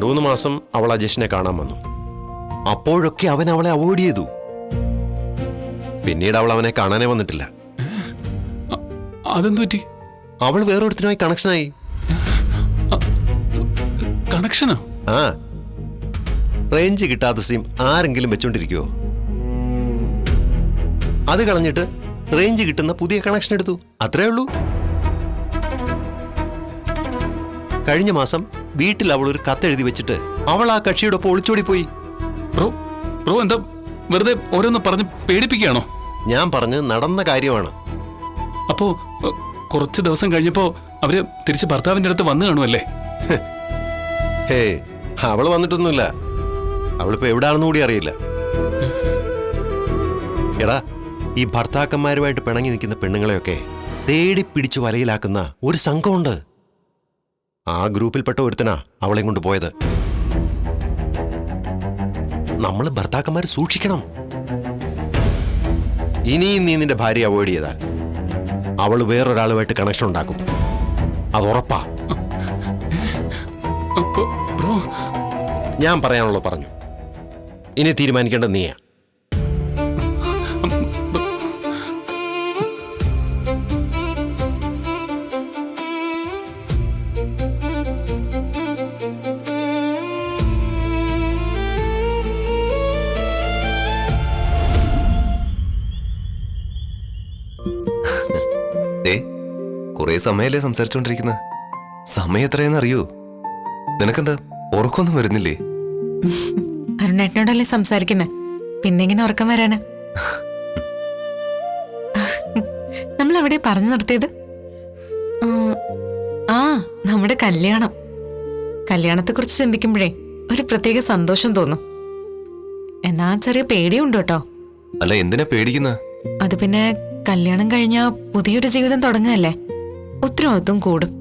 2-3 മാസം അവൾ അജേഷിനെ കാണാൻ വന്നു. അപ്പോഴൊക്കെ അവൻ അവളെ അവോയ്ഡ് ചെയ്തു. പിന്നീട് അവൾ അവനെ കാണാനേ വന്നിട്ടില്ല. അതെന്തു പറ്റി? അവൾ വേറൊരുത്തനുമായി കണക്ഷനായി. കണക്ഷനോ? ആ, റേഞ്ച് കിട്ടാത്ത സിം ആരെങ്കിലും വെച്ചോണ്ടിരിക്കുവോ? അത് കളഞ്ഞിട്ട് റേഞ്ച് കിട്ടുന്ന പുതിയ കണക്ഷൻ എടുത്തു. അത്രേ ഉള്ളൂ. കഴിഞ്ഞ മാസം വീട്ടിൽ അവൾ ഒരു കത്തെഴുതി വെച്ചിട്ട് അവൾ ആ കക്ഷിയോടൊപ്പം ഒളിച്ചോടി പോയി. ബ്രോ എന്താ വെറുതെ ഓരോന്ന് പറഞ്ഞ് പേടിപ്പിക്കുകയാണോ? ഞാൻ പറഞ്ഞ് നടന്ന കാര്യമാണ്. അപ്പോ കുറച്ച് ദിവസം കഴിഞ്ഞപ്പോ അവര് തിരിച്ച് ഭർത്താവിന്റെ അടുത്ത് വന്നു കാണുമല്ലേ? ഹേ, അവൾ വന്നിട്ടൊന്നുമില്ല. അവളിപ്പോ എവിടാണെന്ന് കൂടി അറിയില്ല. എടാ, ഈ ഭർത്താക്കന്മാരുമായിട്ട് പിണങ്ങി നിൽക്കുന്ന പെണ്ണുങ്ങളെയൊക്കെ തേടി പിടിച്ച് വലയിലാക്കുന്ന ഒരു സംഘമുണ്ട്. ആ ഗ്രൂപ്പിൽപ്പെട്ട ഒരുത്തനാ അവളെയും കൊണ്ട് പോയത്. നമ്മൾ ഭർത്താക്കന്മാർ സൂക്ഷിക്കണം. ഇനിയും നീ നിന്റെ ഭാര്യ അവോയ്ഡ് ചെയ്താൽ അവൾ വേറൊരാളുമായിട്ട് കണക്ഷൻ ഉണ്ടാക്കും. അത് ഉറപ്പാ. ബ്രോ, ഞാൻ പറയാനുള്ളത് പറഞ്ഞു. ഇനി തീരുമാനിക്കേണ്ട നീയാ. കുറെ സമയല്ലേ സംസാരിച്ചോണ്ടിരിക്കുന്ന? സമയം എത്രയെന്ന് അറിയോ? നിനക്കെന്താ ഉറക്കൊന്നും വരുന്നില്ലേ? അരുണേട്ടനോടല്ലേ സംസാരിക്കുന്നേ, പിന്നെങ്ങനെ ഉറക്കം വരാന്? നമ്മൾ അവിടെ പറഞ്ഞു നിർത്തിയത് ആ നമ്മുടെ കല്യാണത്തെക്കുറിച്ച് ചിന്തിക്കുമ്പോഴേ ഒരു പ്രത്യേക സന്തോഷം തോന്നും. എന്നാ ചെറിയ പേടിയുണ്ട് കേട്ടോ. അല്ല, എന്തിനാ പേടിക്കുന്ന? അത് പിന്നെ കല്യാണം കഴിഞ്ഞാ പുതിയൊരു ജീവിതം തുടങ്ങുകയല്ലേ, ഉത്തരവാദിത്വം കൂടും.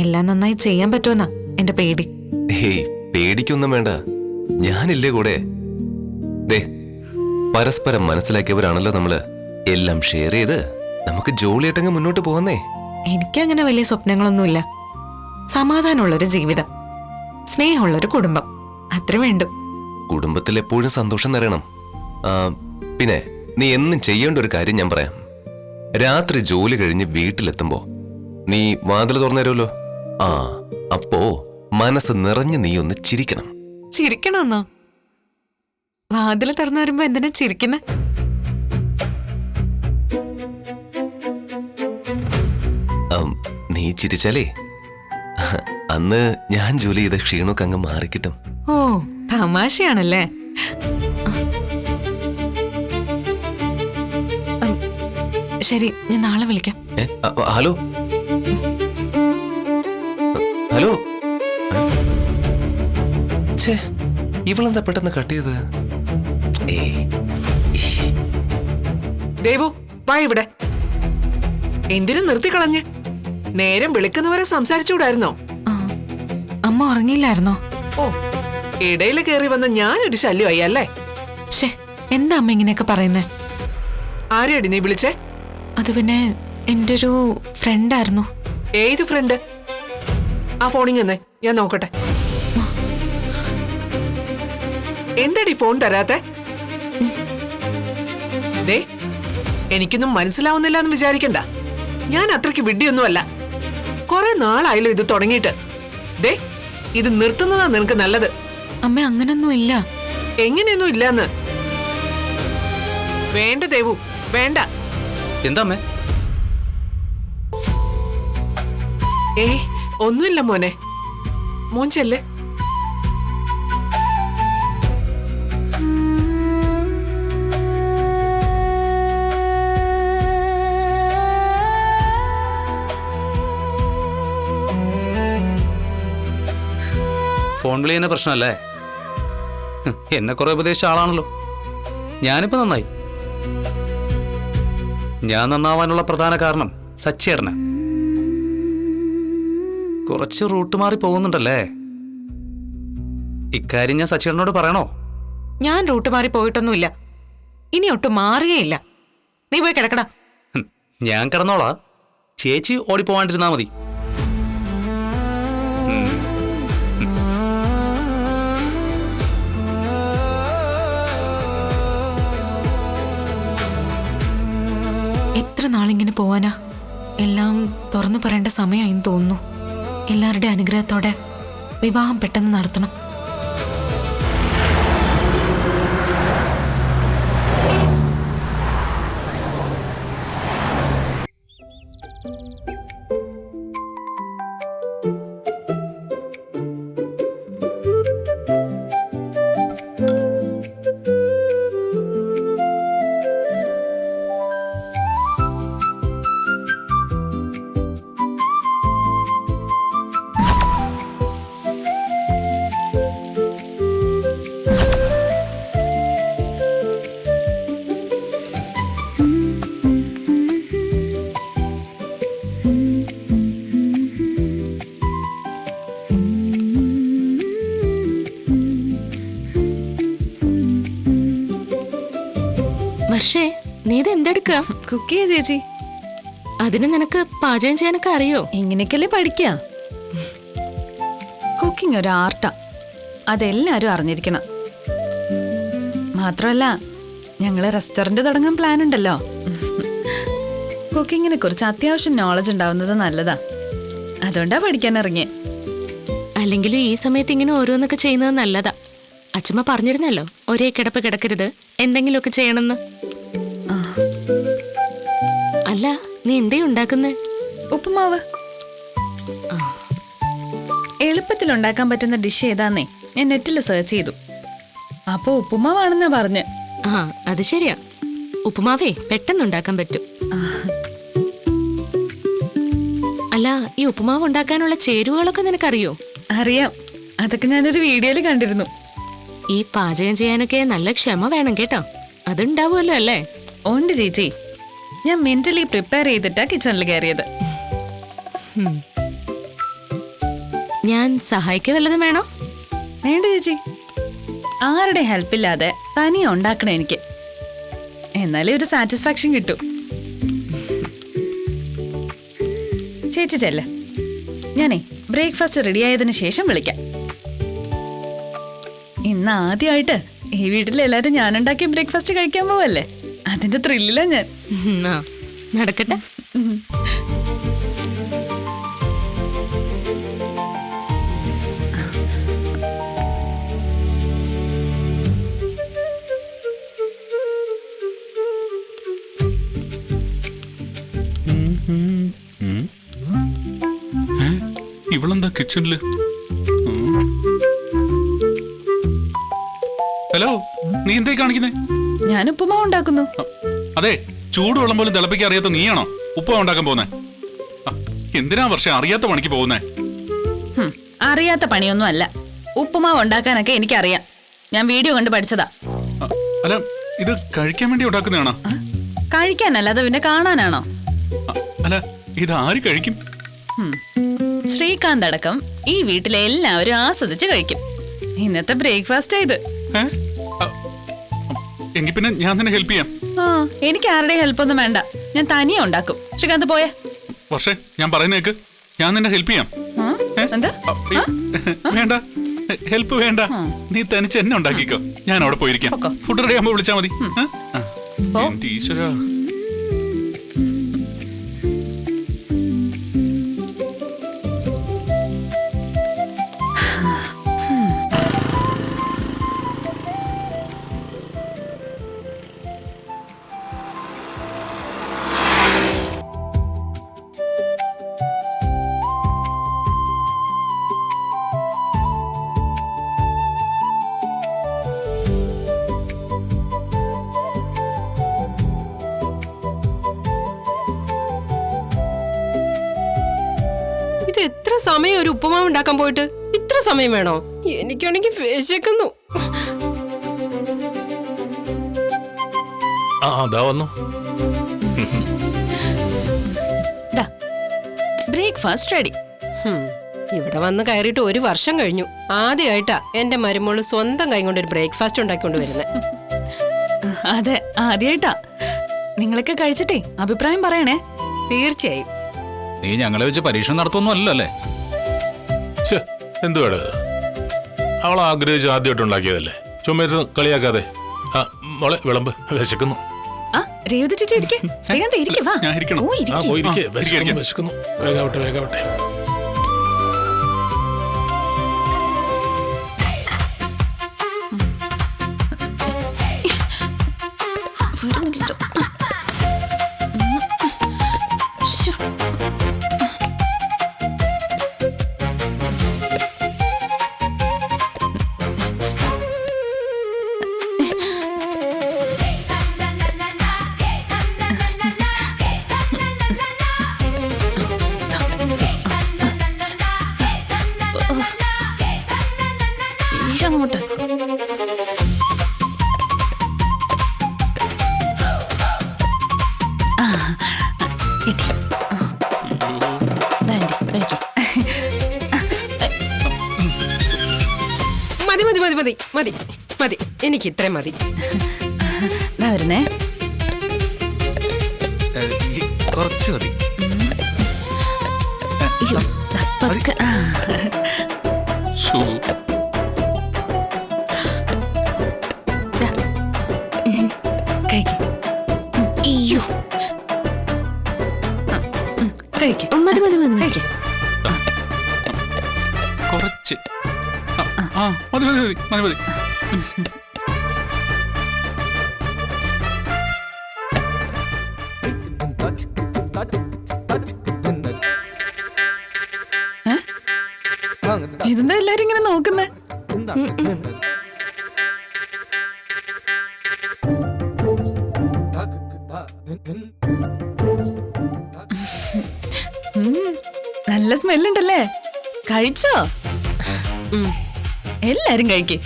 എല്ലാം നന്നായി ചെയ്യാൻ പറ്റുമെന്നാ എന്റെ പേടി. ഹേയ്, പേടിക്കൊന്നും വേണ്ട, ഞാനില്ലേ കൂടെ. ദേ, പരസ്പരം മനസ്സിലാക്കിയവരാണല്ലോ നമ്മള്. എല്ലാം ഷെയർ ചെയ്ത് നമുക്ക് ജോളിയായിട്ടങ്ങ് മുന്നോട്ട് പോകുന്നേ. എനിക്കങ്ങനെ വലിയ സ്വപ്നങ്ങളൊന്നുമില്ല. സമാധാനമുള്ളൊരു ജീവിതം, സ്നേഹമുള്ളൊരു കുടുംബം, അത്ര വേണ്ടു. കുടുംബത്തിൽ എപ്പോഴും സന്തോഷം നിറയണം. പിന്നെ നീ എന്നും ചെയ്യേണ്ട ഒരു കാര്യം ഞാൻ പറയാം. രാത്രി ജോലി കഴിഞ്ഞ് വീട്ടിലെത്തുമ്പോ നീ വാതിൽ തുറന്നു തരുമല്ലോ. അപ്പോ മനസ്സ് നിറഞ്ഞ് നീ ഒന്ന് ചിരിക്കണം. ചിരിക്കണമെന്നോ? വാതില് തുറന്നു വരുമ്പോ എന്തിനാ ചിരിക്കുന്നെ? നീ ചിരിച്ചാലേ അന്ന് ഞാൻ ജോലി ചെയ്ത ക്ഷീണമൊക്കെ അങ്ങ് മാറിക്കിട്ടും. ഓ, തമാശയാണല്ലേ. ശരി, ഞാൻ നാളെ വിളിക്കാം. ഹലോ ഹലോ, ഇവളെന്താ പെട്ടെന്ന് കട്ട് ചെയ്ത്? ദേവു, വാ ഇവിടെ. എന്തിനും നിർത്തിക്കളഞ്ഞ്? നേരം വിളിക്കുന്നവരെ സംസാരിച്ചുകൂടായിരുന്നോ? അമ്മ ഉറങ്ങിയില്ലായിരുന്നോ? ഓ, ഇടയിൽ കയറി വന്ന ഞാനൊരു ശല്യമായി അല്ലേ? എന്താ അമ്മ ഇങ്ങനെയൊക്കെ പറയുന്നേ? ആരെയടി നീ വിളിച്ചേ? അത് പിന്നെ എന്റെ ഒരു ഫ്രണ്ടായിരുന്നു. ഏത് ഫ്രണ്ട്? ആ ഫോണിങ് തന്നെ, ഞാൻ നോക്കട്ടെ. എന്താടി ഫോൺ തരാത്തെ? ദേ, എനിക്കൊന്നും മനസ്സിലാവുന്നില്ല എന്ന് വിചാരിക്കണ്ട. ഞാൻ അത്രയ്ക്ക് വിഡ്ഢിയൊന്നുമല്ല. കുറെ നാളായല്ലോ ഇത് തുടങ്ങിയിട്ട്. ദേ, ഇത് നിർത്തുന്നതാ നിനക്ക് നല്ലത്. അമ്മ അങ്ങനൊന്നും ഇല്ല. എങ്ങനെയൊന്നും ഇല്ലാന്ന്? വേണ്ട ദേവു, വേണ്ട. എന്താ അമ്മേ? ഏയ്, ഒന്നുമില്ല മോനെ. മോൻ ചെല്ല്. ഫോൺ വിളി തന്നെ പ്രശ്നമല്ലേ? എന്നെ കുറെ ഉപദേശിച്ച ആളാണല്ലോ. ഞാനിപ്പോ നന്നായി. ഞാൻ നന്നാവാനുള്ള പ്രധാന കാരണം സച്ചേട്ടന്. കുറച്ച് റൂട്ട് മാറി പോകുന്നുണ്ടല്ലേ? ഇക്കാര്യം ഞാൻ സച്ചേട്ടനോട് പറയണോ? ഞാൻ റൂട്ട് മാറി പോയിട്ടൊന്നുമില്ല, ഇനി ഒട്ടും മാറുകയില്ല. നീ പോയി കിടക്കടാ. ഞാൻ കിടന്നോളാ, ചേച്ചി ഓടിപ്പോവാണ്ടിരുന്നാ മതി. എത്ര നാളിങ്ങനെ പോവാനാ? എല്ലാം തുറന്നു പറയേണ്ട സമയമായെന്ന് തോന്നുന്നു. എല്ലാവരുടെ അനുഗ്രഹത്തോടെ വിവാഹം പെട്ടെന്ന് നടത്തണം. വർഷേ, നീ ഇത് എന്തെടുക്ക? കുക്ക് ചെയ്യാ ചേച്ചി. അതിന് നിനക്ക് പാചകം ചെയ്യാനൊക്കെ അറിയോ? ഇങ്ങനെയൊക്കെയല്ലേ പഠിക്ക. കുക്കിംഗ് ഒരു ആർട്ടാ, അതെല്ലാരും അറിഞ്ഞിരിക്കണം. മാത്രമല്ല ഞങ്ങള് റെസ്റ്റോറന്റ് തുടങ്ങാൻ പ്ലാൻ ഉണ്ടല്ലോ. കുക്കിങ്ങിനെ കുറിച്ച് അത്യാവശ്യം നോളജ് ഉണ്ടാവുന്നത് നല്ലതാ. അതുകൊണ്ടാ പഠിക്കാൻ ഇറങ്ങിയ. അല്ലെങ്കിലും ഈ സമയത്ത് ഇങ്ങനെ ഓരോന്നൊക്കെ ചെയ്യുന്നത് നല്ലതാ. അച്ഛമ്മ പറഞ്ഞിരുന്നല്ലോ, ഒരേ കിടപ്പ് കിടക്കരുത്, എന്തെങ്കിലുമൊക്കെ ചെയ്യണമെന്ന്. അല്ല, നീ എന്തേ ഉണ്ടാക്കുന്നേ? ഉപ്പുമാവ്. എളുപ്പത്തിൽ ഉണ്ടാക്കാൻ പറ്റുന്ന ഡിഷ് ഏതാന്നേ ഞാൻ നെറ്റിൽ സെർച്ച് ചെയ്തു. അപ്പൊ ഉപ്പുമാവാണെന്നാ പറഞ്ഞ്. ആ, അത് ശരിയാ. ഉപ്പുമാവേ പെട്ടെന്ന് ഉണ്ടാക്കാൻ പറ്റും. അല്ല, ഈ ഉപ്പുമാവ് ഉണ്ടാക്കാനുള്ള ചേരുവകളൊക്കെ നിനക്കറിയോ? അറിയാം, അതൊക്കെ ഞാനൊരു വീഡിയോയില് കണ്ടിരുന്നു. ഈ പാചകം ചെയ്യാനൊക്കെ നല്ല ക്ഷമ വേണം കേട്ടോ. അതുണ്ടാവുമല്ലോ അല്ലേ? ഉണ്ട് ചേച്ചി. ഞാൻ മെന്റലി പ്രിപ്പയർ ചെയ്തിട്ടാ കിച്ചണിൽ കയറിയത്. ഞാൻ സഹായിക്ക വല്ലതും വേണോ? വേണ്ട ചേച്ചി, ആരുടെ ഹെൽപ്പില്ലാതെ തനിയെ ഉണ്ടാക്കണം എനിക്ക്. എന്നാലേ ഒരു സാറ്റിസ്ഫാക്ഷൻ കിട്ടും. ചേച്ചി ചെല്ല, ഞാനേ ബ്രേക്ക്ഫാസ്റ്റ് റെഡി ആയതിനു ശേഷം വിളിക്കാം. ഇന്ന് ആദ്യമായിട്ട് ഈ വീട്ടിൽ എല്ലാരും ഞാനുണ്ടാക്കിയ ബ്രേക്ക്ഫാസ്റ്റ് കഴിക്കാൻ പോവല്ലേ, അതിന്റെ ത്രില്ലിലാ ഞാൻ. ആ, നടക്കട്ടെ. ഇവളെന്താ കിച്ചണില്? ഹലോ, നീ എന്തേ കാണിക്കുന്നേ? ഞാൻ ഉപ്പുമാവ് ഉണ്ടാക്കുന്നു. അതെ, ചൂടുവെള്ളം പോലും തിളപ്പിക്കാൻ അറിയാത്ത നീയാണോ ഉപ്പ ഉണ്ടാക്കാൻ പോകുന്നേ? എന്തിനാ വർഷം അറിയാത്ത പണിക്ക് പോകുന്നേ? അറിയാത്ത പണിയൊന്നും അല്ല. ഉപ്പുമാവ് ഉണ്ടാക്കാനൊക്കെ എനിക്കറിയാം. ഞാൻ വീഡിയോ കണ്ട് പഠിച്ചതാ. അല്ല, ഇത് കഴിക്കാൻ വേണ്ടി ഉണ്ടാക്കുന്നതാണോ? കഴിക്കാനല്ല, അത് പിന്നെ കാണാനാണോ? അല്ല, ഇത് ആര് കഴിക്കും? ശ്രീകാന്ത് അടക്കം ഈ വീട്ടിലെ എല്ലാവരും ആസ്വദിച്ച് കഴിക്കും. ഇന്നത്തെ ബ്രേക്ക്ഫാസ്റ്റ് ഇത്. എങ്കിൽ പിന്നെ ഞാൻ തന്നെ ഹെൽപ്പ് ചെയ്യാം. ആ, എനിക്ക് ആരുടെയും ഹെൽപ്പ് ഒന്നും വേണ്ട, ഞാൻ തനിയെ ഉണ്ടാക്കും. ശ്രീകാന്ത് പോയേ. പക്ഷേ ഞാൻ പറയുന്നേക്ക്, ഞാൻ തന്നെ ഹെൽപ്പ് ചെയ്യാം. എന്താ? വേണ്ട, ഹെൽപ്പ് വേണ്ട. നീ തനിച്ച് എന്നെ ഉണ്ടാക്കിക്കോ, ഞാൻ അവിടെ പോയിരിക്കാം. ഫുഡ് റെഡി ആകുമ്പോ വിളിച്ചാ മതി. ഈശ്വരാ, എത്ര സമയം ഒരു ഉപ്പുമാവ് ഉണ്ടാക്കാൻ പോയിട്ട് ഇത്ര സമയം വേണോ? എനിക്കാണെങ്കിൽ വിശക്കുന്നു. വന്നു. Breakfast ready. ഇവിടെ വന്ന് കയറിയിട്ട് 1 വർഷം കഴിഞ്ഞു. ആദ്യമായിട്ടാ എന്റെ മരുമോള് സ്വന്തം കൈ കൊണ്ട് ഒരു ബ്രേക്ക്ഫാസ്റ്റ് ഉണ്ടാക്കിക്കൊണ്ട് വരുന്നത്. അതെ, ആദ്യമായിട്ടാ. നിങ്ങളൊക്കെ കഴിച്ചിട്ടേ അഭിപ്രായം പറയണേ. തീർച്ചയായും. നീ ഞങ്ങളെ വെച്ച് പരീക്ഷണം നടത്തുന്നു അല്ലല്ലേ? എന്തുവാട്, അവൾ ആഗ്രഹിച്ച് ആദ്യമായിട്ട് ഉണ്ടാക്കിയതല്ലേ, ചുമ്മാ കളിയാക്കാതെ. മോളെ വിളമ്പ്, വിശക്കുന്നു. ആ രേവതി ചേച്ചി ഇരിക്കെ. ശ്രീകാന്ത് ഇരിക്കെ, വാ. ഞാൻ ഇരിക്കണം. ഓ, ഇരിക്ക്. പോയിരിക്കേ, ഇരിക്കാം. വിശക്കുന്നു. വേഗാവട്ടെ വേഗാവട്ടെ. വരുന്നില്ലല്ലോ. ശ്ശോ. അങ്ങോട്ട് കിട്ടി. മതി മതി മതി മതി മതി മതി, എനിക്ക് ഇത്രയും മതി. വരുന്നേ. കുറച്ച് മതി. പതുക്കെ. അയ്യോ, കഴിക്കും. മതി മതി മതി കഴിക്കും. കുറച്ച്. മതി മതി മതി മതി മതി. ഇതെന്താ എല്ലാരും ഇങ്ങനെ നോക്കുന്നേ? നല്ല സ്മെല്ലുണ്ടല്ലേ. കഴിച്ചോ? എല്ലാരും കഴിക്കേ.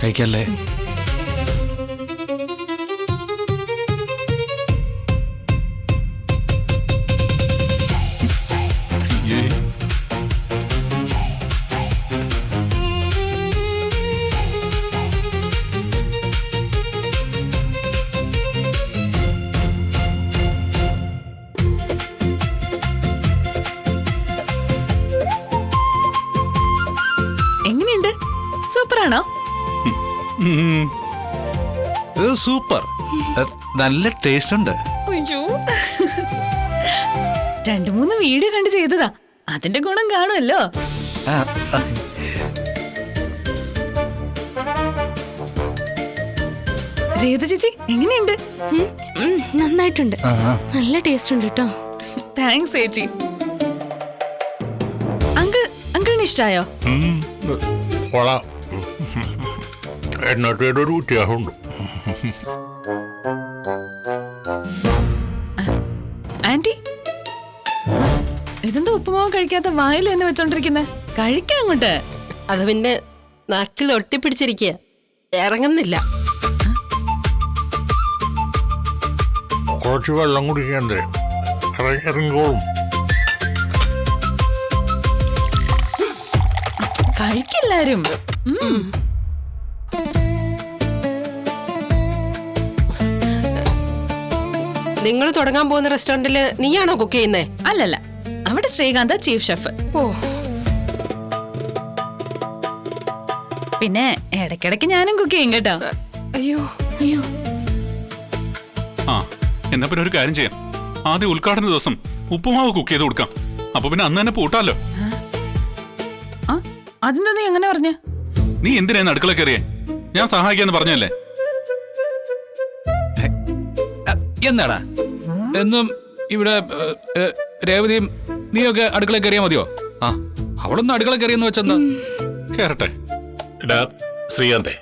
കഴിക്കല്ലേ? എങ്ങനെയുണ്ട്? സൂപ്പറാണോ? സൂപ്പർ. നല്ല ടേസ്റ്റ് ഉണ്ട്. അയ്യോ, 2-3 വീഡിയോ കണ്ട് ചെയ്തതാ. അതിന്റെ ഗുണം കാണുമല്ലോ. രേവതി ചേച്ചി എങ്ങനെയുണ്ട്? നന്നായിട്ടുണ്ട്. നല്ല ടേസ്റ്റ് ഉണ്ട് കേട്ടോ. താങ്ക്സ് ചേച്ചി. അങ്കിളിന് ഇഷ്ടായോ? കൊള്ളാം. എന്നത്തേടെ ഒരു വ്യത്യാസമുണ്ട്. ആന്റി, ഇതെന്താ ഉപ്പുമാവ് കഴിക്കാത്ത വായിൽ തന്നെ വെച്ചോണ്ടിരിക്കുന്നെ? കഴിക്കാൻ അങ്ങോട്ട്. അത് പിന്നെ നാക്കിൽ ഒട്ടിപ്പിടിച്ചിരിക്കുക, ഇറങ്ങുന്നില്ല. കുറച്ച് വെള്ളം കുടിക്കണ്ടേ? ഇറങ്ങിക്കോളും. കഴിക്കെല്ലാരും. നിങ്ങൾ തുടങ്ങാൻ പോകുന്ന റെസ്റ്റോറന്റില് നീയാണോ കുക്ക് ചെയ്യുന്നേ? അല്ലല്ല, അവിടെ ശ്രീകാന്ത ചീഫ് ഷെഫ്. ഓ, പിന്നെ ഇടയ്ക്കിടയ്ക്ക് ഞാനും കുക്ക് ചെയ്യും കേട്ടോ. അയ്യോ അയ്യോ, എന്നാ പിന്നെ ഒരു കാര്യം ചെയ്യാം. ആദ്യം ഉദ്ഘാടന ദിവസം ഉപ്പുമാവ് കുക്ക് ചെയ്ത് കൊടുക്കാം. അപ്പൊ പിന്നെ അന്ന് തന്നെ പൂട്ടാലോ. അതെന്താ നീ എങ്ങനെ പറഞ്ഞ? നീ എന്തിനാ അടുക്കള കയറിയേ? ഞാൻ സഹായിക്കാന്ന് പറഞ്ഞല്ലേ. എന്നാടാ എന്നും ഇവിടെ രേവതിയും നീയൊക്കെ അടുക്കള കയറിയാ മതിയോ? അവളൊന്നും അടുക്കള കയറിയെന്ന് വെച്ചെന്താ? കേറട്ടെ. എടാ ശ്രീകാന്തേ,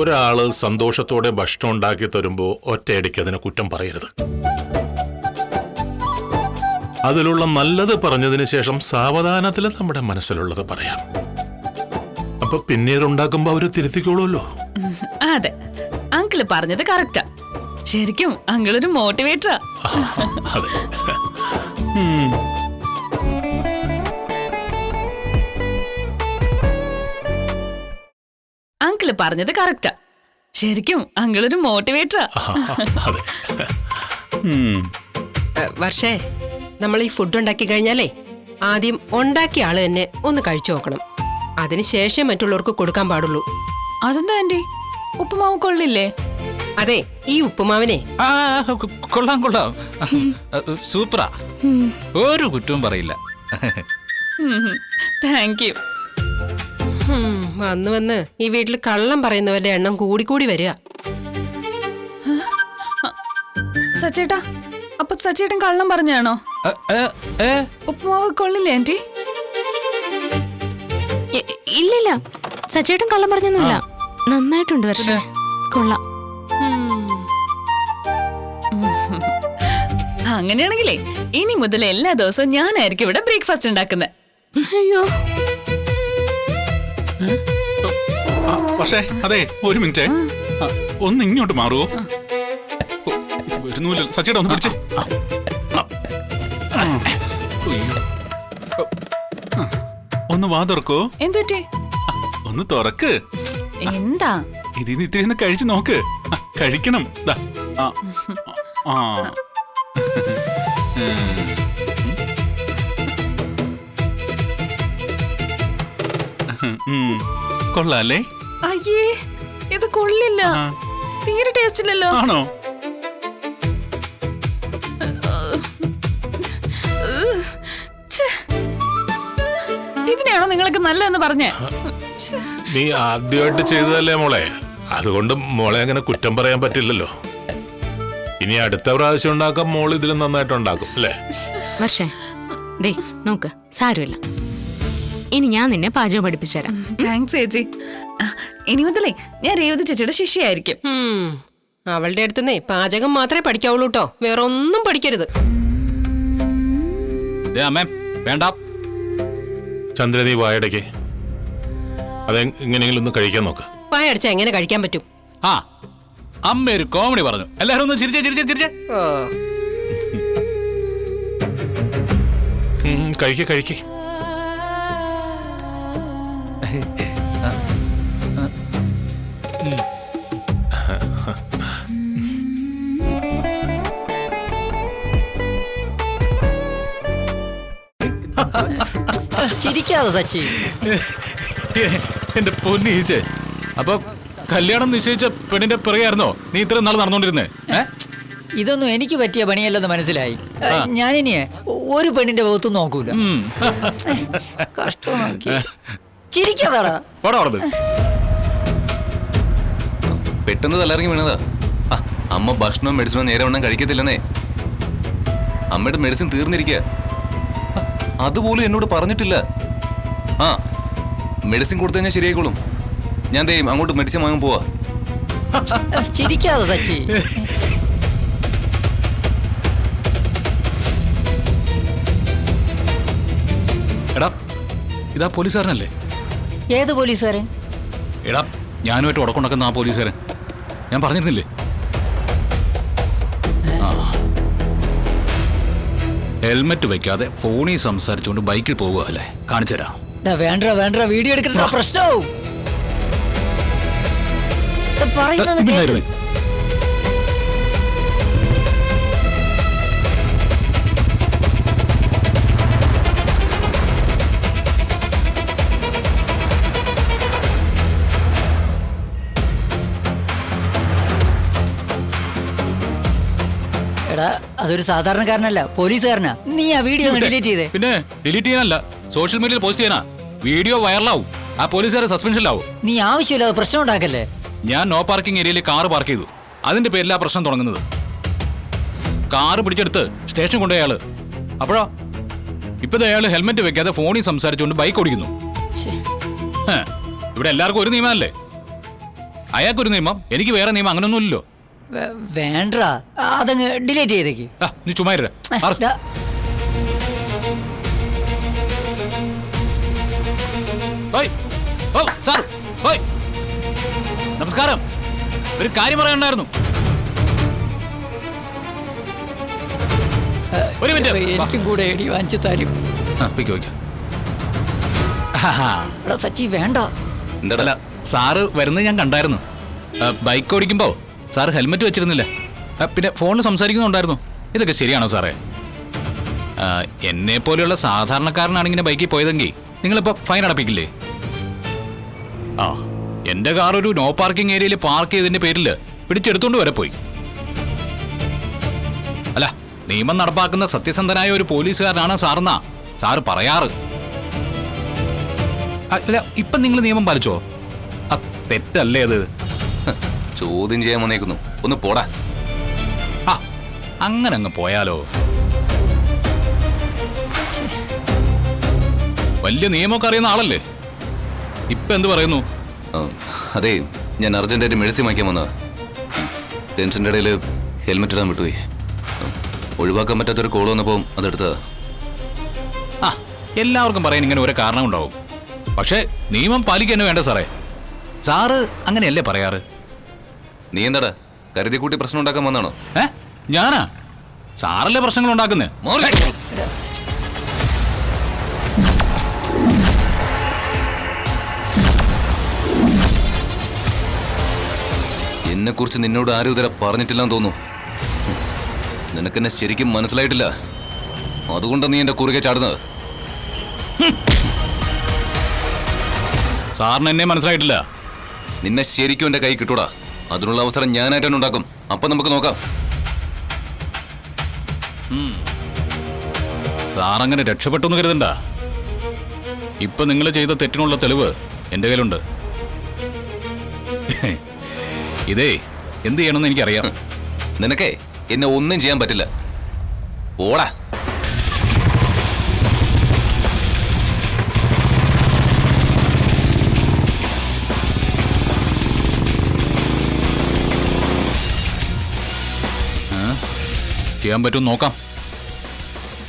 ഒരാള് സന്തോഷത്തോടെ ഭക്ഷണം ഉണ്ടാക്കി തരുമ്പോ ഒറ്റയടിക്ക് അതിനെ കുറ്റം പറയരുത്. അതിലുള്ള നല്ലത് പറഞ്ഞതിന് ശേഷം സാവധാനത്തിൽ നമ്മുടെ മനസ്സിലുള്ളത് പറയാം. അപ്പൊ പിന്നീട് ഉണ്ടാക്കുമ്പോ അവര് തിരുത്തിക്കോളൂല്ലോ. അതെ, അങ്കിള് പറഞ്ഞത് കറക്റ്റാ. ശരിക്കും അങ്കിളൊരു മോട്ടിവേറ്ററാ. അതെ. അങ്കിള് പറഞ്ഞത് കറക്റ്റാ. ശരിക്കും അങ്കിളൊരു മോട്ടിവേറ്ററാ. അതെ. വർഷേ, നമ്മൾ ഈ ഫുഡ് ഉണ്ടാക്കി കഴിഞ്ഞാലേ ആദ്യം ഉണ്ടാക്കിയ ആള് തന്നെ ഒന്ന് കഴിച്ചു നോക്കണം. അതിനുശേഷം മറ്റുള്ളവർക്ക് കൊടുക്കാൻ പാടുള്ളൂ. അതെന്താ ആന്റി, ഉപ്പുമാവ് കൊള്ളില്ലേ? അതെ, ഈ ഉപ്പുമാവിനെ ആ കൊള്ളാം കൊള്ളാം, സൂപ്പറാ, ഒരു കുറ്റവും പറയില്ല. Thank you. വന്ന് വന്ന് ഈ വീട്ടിൽ കള്ളം പറയുന്നവരുടെ എണ്ണം കൂടിക്കൂടി വരിക. സച്ചേട്ടാ, അപ്പൊ സച്ചേട്ടൻ കള്ളം പറഞ്ഞാണോ? ഉപ്പുമാവ് കൊള്ളില്ലേ ആന്റി? ഇല്ലില്ല, സച്ചേട്ടൻ കള്ളം പറഞ്ഞൊന്നുമില്ല. നന്നായിട്ടുണ്ട് വർഷ, കൊള്ളാം. അങ്ങനെയാണെങ്കിലേ ഇനി മുതൽ എല്ലാ ദിവസവും ഞാനായിരിക്കും ഇവിടെ ബ്രേക്ക്ഫാസ്റ്റ് ഉണ്ടാക്കുന്നത്. അയ്യോ, പക്ഷേ അതെ, ഒരു മിനിറ്റ്, ഒന്ന് ഇങ്ങോട്ട് മാറുവോ? വരുന്നില്ല സച്ചിയുടെ, ഒന്ന് പിടിച്ചേ. ഒന്ന് വാ തുറക്കോ. എന്തുപറ്റി? ഒന്ന് തുറക്ക്. എന്താ? ഇതിന് ഇത്തിരി ഒന്ന് കഴിച്ചു നോക്ക്. കഴിക്കണം. കൊള്ളാല്ലേ? അയ്യേ, ഇത് കൊള്ളില്ല, തീരെ ടേസ്റ്റ് ഇല്ലല്ലോ. ആണോ? ഇതിനെയാണോ നിങ്ങൾക്ക് നല്ലതെന്ന് പറഞ്ഞേ? നീ ആദ്യമായിട്ട് ചെയ്തതല്ലേ മോളെ, അതുകൊണ്ട് മോളെ അങ്ങനെ കുറ്റം പറയാൻ പറ്റില്ലല്ലോ. ഇനി അടുത്ത പ്രാവശ്യം ഉണ്ടാക്കാൻ മോൾ ഇതിലും നന്നായിട്ട് ഉണ്ടാക്കും അല്ലേ? വർഷേ, ദേ നോക്ക്, സാരമില്ല, ഇനി ഞാൻ നിന്നെ പാചകം പഠിപ്പിച്ചുതരാം. താങ്ക്സ് ചേച്ചി. ഇനി മുതലേ ഞാൻ രേവതി ചേച്ചിയുടെ ശിഷ്യയായിരിക്കും. അവളുടെ അടുത്തുനിന്നേ പാചകം മാത്രമേ പഠിക്കാവുള്ളൂ കേട്ടോ, വേറെ ഒന്നും പഠിക്കരുത്. വേണ്ട ചന്ദ്ര, നീ വായടയ്ക്ക് അതെങ്ങനെയെങ്കിലും ഒന്ന് കഴിക്കാൻ നോക്ക്. വായടച്ച എങ്ങനെ കഴിക്കാൻ പറ്റും? ആ, അമ്മ ഒരു കോമഡി പറഞ്ഞു, എല്ലാരും ഒന്ന് ചിരിച്ചേ ചിരിച്ചേ ചിരിച്ചേ. കഴിക്കേ കഴിക്കേ. ചിരിക്കാതെ സച്ചി. എന്റെ പൊന്നീച്ചേ, അപ്പൊ കല്യാണം നിശ്ചയിച്ച പെണ്ണിന്റെ പിറകെയായിരുന്നോ നീ ഇത്രയും നാൾ നടന്നോണ്ടിരുന്നേ? ഇതൊന്നും എനിക്ക് പറ്റിയ പണിയല്ലെന്ന് മനസ്സിലായി. ഞാനിനിയെ ഒരു പെണ്ണിന്റെ മുഖത്തും നോക്കൂല. കഷ്ടം. ചിരിക്കാതാടാ. പെട്ടെന്ന് തലയിറങ്ങി വീണതാ. അമ്മ ഭക്ഷണവും മെഡിസിനോ നേരെ വണ്ണം കഴിക്കത്തില്ലെന്നേ. അമ്മയുടെ മെഡിസിൻ തീർന്നിരിക്കുക, അതുപോലും എന്നോട് പറഞ്ഞിട്ടില്ല. ആ, മെഡിസിൻ കൊടുത്തു കഴിഞ്ഞാൽ ശരിയായിക്കോളും. ഞാൻ ദേ അങ്ങോട്ട് മെഡിസിൻ വാങ്ങാൻ പോവാ. ചിരിക്കാതെ സച്ചി. എടാ, ഇതാ പോലീസുകാരനല്ലേ? ഏത് പോലീസുകാരൻ? എടാ, ഞാനുമായിട്ട് ഉടക്കുണ്ടാക്കുന്ന ആ പോലീസുകാരൻ, ഞാൻ പറഞ്ഞിരുന്നില്ലേ? ഹെൽമെറ്റ് വെക്കാതെ ഫോണിൽ സംസാരിച്ചുകൊണ്ട് ബൈക്കിൽ പോവുക അല്ലേ? കാണിച്ചു തരാം. വേണ്ട വേണ്ട, വീഡിയോ എടുക്കണ്ട, പ്രശ്നവും. പറയുന്നത് എടാ, അതൊരു സാധാരണക്കാരനല്ല, പോലീസുകാരനാ. നീ ആ വീഡിയോ ഡിലീറ്റ് ചെയ്തേ. പിന്നെ ഡിലീറ്റ് ചെയ്യാനല്ല, സോഷ്യൽ മീഡിയയിൽ പോസ്റ്റ് ചെയ്യാനാ. വീഡിയോ വൈറലാവും, ആ പോലീസുകാരെ സസ്പെൻഷനിലാവും. നീ ആവശ്യമില്ലാതെ പ്രശ്നം ഉണ്ടാക്കല്ലേ. ഞാൻ നോ പാർക്കിംഗ് ഏരിയയിൽ കാറ് പാർക്ക് ചെയ്തു, അതിന്റെ പേരിലാ പ്രശ്നം തുടങ്ങുന്നത്. കാറ് പിടിച്ചെടുത്ത് സ്റ്റേഷൻ കൊണ്ടുപോയ ആള്, അപ്പോഴോ ഇപ്പത് അയാൾ ഹെൽമെറ്റ് വെക്കാതെ ഫോണിൽ സംസാരിച്ചുകൊണ്ട് ബൈക്ക് ഓടിക്കുന്നു. ഇവിടെ എല്ലാവർക്കും ഒരു നിയമമല്ലേ? അയാൾക്കൊരു നിയമം, എനിക്ക് വേറെ നിയമം, അങ്ങനൊന്നുമില്ലല്ലോ. വേണ്ട, അതങ്ങ് ഡിലീറ്റ് ചെയ്തേക്ക്. നീ ചുമ്മാ നമസ്കാരം, ഒരു കാര്യം പറയാനുണ്ടായിരുന്നു. ഒരു മിനിറ്റ്, എനിക്കും കൂടെ എടി വാങ്ങിച്ചു തരും. സച്ചി വേണ്ട. എന്താ സാറ് വരുന്നത് ഞാൻ കണ്ടായിരുന്നു. ബൈക്ക് ഓടിക്കുമ്പോ സാറ് ഹെൽമെറ്റ് വെച്ചിരുന്നില്ല, പിന്നെ ഫോണിൽ സംസാരിക്കുന്നുണ്ടായിരുന്നു. ഇതൊക്കെ ശരിയാണോ സാറേ? എന്നെ പോലെയുള്ള സാധാരണക്കാരനാണ് ഇങ്ങനെ ബൈക്കിൽ പോയതെങ്കിൽ നിങ്ങളിപ്പോ ഫൈൻ അടപ്പിക്കില്ലേ? എന്റെ കാർ ഒരു നോ പാർക്കിംഗ് ഏരിയയിൽ പാർക്ക് ചെയ്തതിന്റെ പേരിൽ പിടിച്ചെടുത്തോണ്ട് വരെ പോയി. അല്ല, നിയമം നടപ്പാക്കുന്ന സത്യസന്ധനായ ഒരു പോലീസുകാരനാണ് സാറെന്നാ സാറ് പറയാറ്. അല്ല, ഇപ്പൊ നിങ്ങൾ നിയമം പാലിച്ചോ? തെറ്റല്ലേ അത്? ചോദ്യം ചെയ്യാൻ വന്നേക്കുന്നു, ഒന്ന് പോടാ. ആ, അങ്ങനെ അങ്ങ് പോയാലോ? വലിയ നിയമമൊക്കെ അറിയുന്ന ആളല്ലേ, ഇപ്പൊ എന്ത് പറയുന്നു? അതെ, ഞാൻ അർജന്റായിട്ട് മെഡിസിൻ വാങ്ങിക്കാൻ വന്നതാ. ടെൻഷൻ്റെ ഇടയിൽ ഹെൽമെറ്റ് ഇടാൻ വിട്ടുപോയി. ഒഴിവാക്കാൻ പറ്റാത്തൊരു കോൾ വന്നപ്പോൾ അതെടുത്തതാ. ആ, എല്ലാവർക്കും പറയാൻ ഇങ്ങനെ ഒരു കാരണം ഉണ്ടാവും. പക്ഷേ നിയമം പാലിക്കാൻ വേണ്ട സാറേ. സാറ് അങ്ങനെയല്ലേ പറയാറ്? നീ എന്താടാ കരുതി കൂട്ടി പ്രശ്നം ഉണ്ടാക്കാൻ വന്നാണോ? ഞാനാ? സാറല്ലേ പ്രശ്നങ്ങൾ ഉണ്ടാക്കുന്നേ. എന്നെ കുറിച്ച് നിന്നോട് ആരും ഇതുവരെ പറഞ്ഞിട്ടില്ലെന്ന് തോന്നുന്നു. നിനക്കെന്നെ ശരിക്കും മനസ്സിലായിട്ടില്ല, അതുകൊണ്ടാണ് നീ എന്റെ കുറുകെ ചാടുന്നത്. സാറിന് എന്നെ മനസ്സിലായിട്ടില്ല. നിന്നെ ശരിക്കും എന്റെ കൈ കിട്ടൂടാ. അതിനുള്ള അവസരം ഞാനായിട്ടാണ് ഉണ്ടാക്കും. അപ്പൊ നമുക്ക് നോക്കാം. സാറങ്ങനെ രക്ഷപ്പെട്ടെന്ന് കരുതണ്ട. ഇപ്പൊ നിങ്ങൾ ചെയ്ത തെറ്റിനുള്ള തെളിവ് എന്റെ കയ്യിലുണ്ട്. ഇതേ എന്ത് ചെയ്യണമെന്ന് എനിക്കറിയാം. നിനക്കേ എന്നെ ഒന്നും ചെയ്യാൻ പറ്റില്ല. ഓടാ. ചെയ്യാൻ പറ്റും നോക്കാം.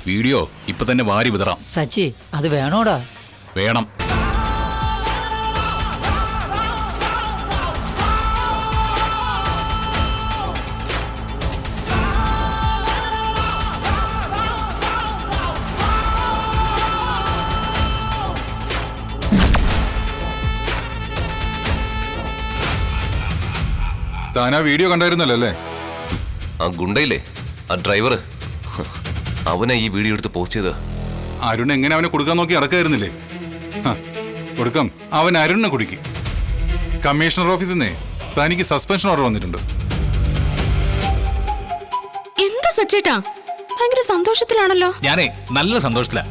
വീഡിയോ ഇപ്പൊ തന്നെ വാരി വിതറാം. സച്ചി, അത് വേണോടാ? വേണം. താൻ ആ വീഡിയോ കണ്ടായിരുന്നല്ലോ അല്ലേ? ആ ഗുണ്ടയില്ലേ, ആ ഡ്രൈവർ, അവനെ ഈ വീഡിയോ എടുത്ത് പോസ്റ്റ് ചെയ്ത. അരുൺ എങ്ങനെ അവനെ കൊടുക്കാൻ നോക്കി അടക്കായിരുന്നില്ലേ? കൊടുക്കാം. അവൻ അരുണിനെ കുടുക്കി. കമ്മീഷണർ ഓഫീസിൽ നിന്നേ തനിക്ക് സസ്പെൻഷൻ ഓർഡർ വന്നിട്ടുണ്ട്. എന്താ സച്ചേട്ടാ, ഭയങ്കര സന്തോഷത്തിലാണല്ലോ. ഞാനേ നല്ല സന്തോഷത്തിലാ.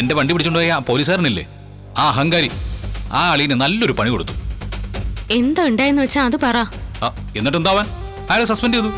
എന്റെ വണ്ടി പിടിച്ചോണ്ട് പോയ ആ പോലീസുകാരനില്ലേ, ആ അഹങ്കാരി, ആ ആളീന് നല്ലൊരു പണി കൊടുത്തു. എന്താ ഉണ്ടായെന്ന് വെച്ചാ അത് പറ. എന്നിട്ട് എന്താവാൻ, അയാളെ സസ്പെൻഡ് ചെയ്തു.